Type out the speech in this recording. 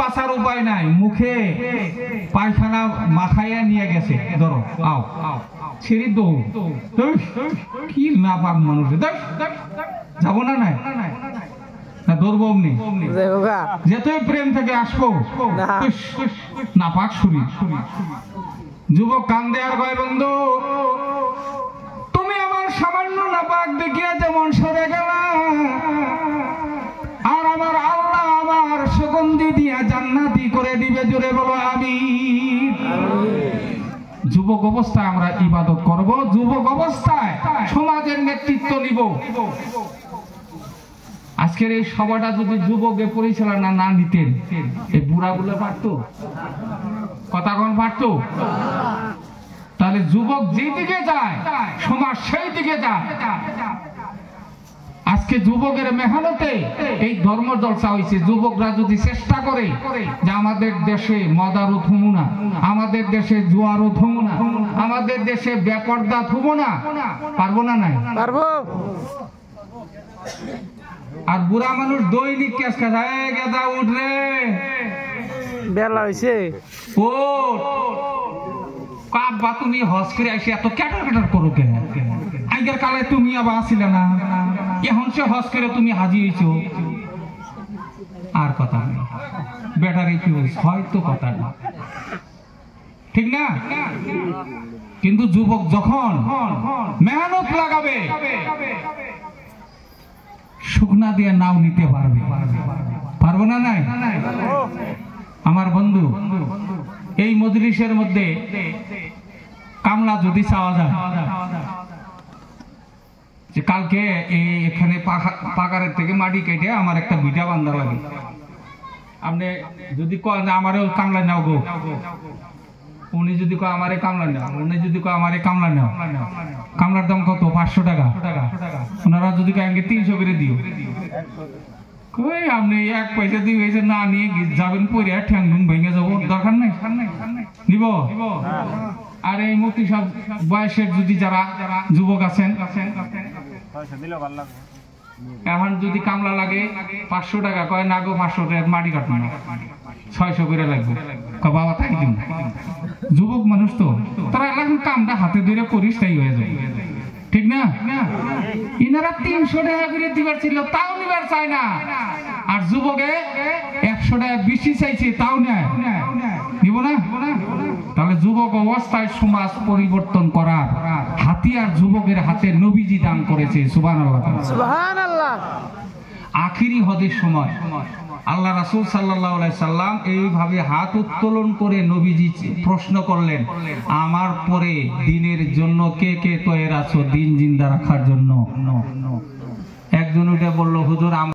বাঁচার উপায় নাই, মুখে পায়খানা মাখাইয়া নিয়ে গেছে, ধরো আও ছেড়ে দৌ, কি না পাক মানুষ, যাবো না নাই না ধরবো অমনি, যেতই প্রেম থেকে আসবো না পাক শরীর। যুবক কান্দে আর কয়, বন্ধু তুমি আমার সামান্য না পাক দেখিয়া যেমন সরে গেলা, আর আমার আল্লাহ আমার সুগন্ধি দিয়া জান্নাতি করে দিবে, জোরে বলো আমিন। যুবক অবস্থায় আমরা ইবাদত করব, যুবক অবস্থায় সমাজের নেতৃত্ব নিব। আজকের এই সভাটা যদি যুবকে পরিচালনা না নিতেন, এই বুড়াগুলো পারতো, কথা কোন পারতো? তাহলে যুবক যেদিকে যায় সমাজ সেই দিকে যায়। আজকে যুবকের মেহনতে এই ধর্ম জলসা হয়েছে। যুবকরা যদি চেষ্টা করে যে আমাদের দেশে মদারও থমু না, আমাদের দেশে জুয়ারও থমু না, আমাদের দেশে বেপর্দা থমু না, পারবো না? নাই পারবো। আর বুড়া মানুষ দৈনিক কেস খায়, গেদা উঠ রে, বেলা হয়েছে ও কাব্বা, তুমি হজ করে আসে এত ক্যাটার ক্যাটার করো কেন? আগের কালে তুমি আবার আসিলে না, এখন সে হজ করে তুমি হাজি হয়েছো। আর কথা নেই, ব্যাটারি ফিউজ হয়তো কথা না, ঠিক না? কিন্তু যুবক যখন মেহনত লাগাবে, শুকনা দিয়ে নাও নিতে পারবে, পারবো না? নাই আমার বন্ধু, এই মজলিসের মধ্যে কামলা যদি চাওয়া যায়, যে কালকে এখানে পাকারের থেকে মাটি কেটে আমার একটা ভিটা বান্ধা লাগে, আপনি যদি কয় আমারও কামলা নাও গো, উনি যদি কয় আমারে কামলা নেও, উনি যদি কয় আমারে কামলা নেও, কামলার দাম কত? 500 টাকা। ওনারা যদি কয় 300 করে দিও, কই আপনি 1 পয়সা দিয়ে হয়েছে না নিয়ে যাবেন, পরে ঠ্যাং ঠুং ভেঙে যাবো, দরকার নাই, নিব। আর এই মুক্তি সব বয়সের যদি যারা যুবক আছেন, এখন যদি কামলা লাগে 500 টাকা, কয় না গো 500 টাকা মাটি কাটবো না, 600 করে লাগবে, বাবা তাই দিন। যুবক মানুষ তো, তারা এখন কামটা হাতে ধরে করিস, তাই হয়ে যায়, ঠিক না? ইনারা 300 টাকা করে দিবার ছিল, তাও নিবার চায় না। আর যুবকে 100 টাকা বেশি চাইছে, তাও নেয়, নিব না? তাহলে যুবক অবস্থায় সমাজ পরিবর্তন করার হাতিয়ার যুবকের হাতে নবীজি দান করেছে। সুবহানাল্লাহ, সুবহানাল্লাহ। আখিরি হজের সময় আল্লাহ রাসূল সাল্লাল্লাহু আলাইহি সাল্লাম এইভাবে হাত উত্তোলন করে নবীজি প্রশ্ন করলেন, আমার পরে দিনের জন্য কে কে তৈরি আছো, দিন জিন্দা রাখার জন্য? একজন উঠে বলল, হুজুর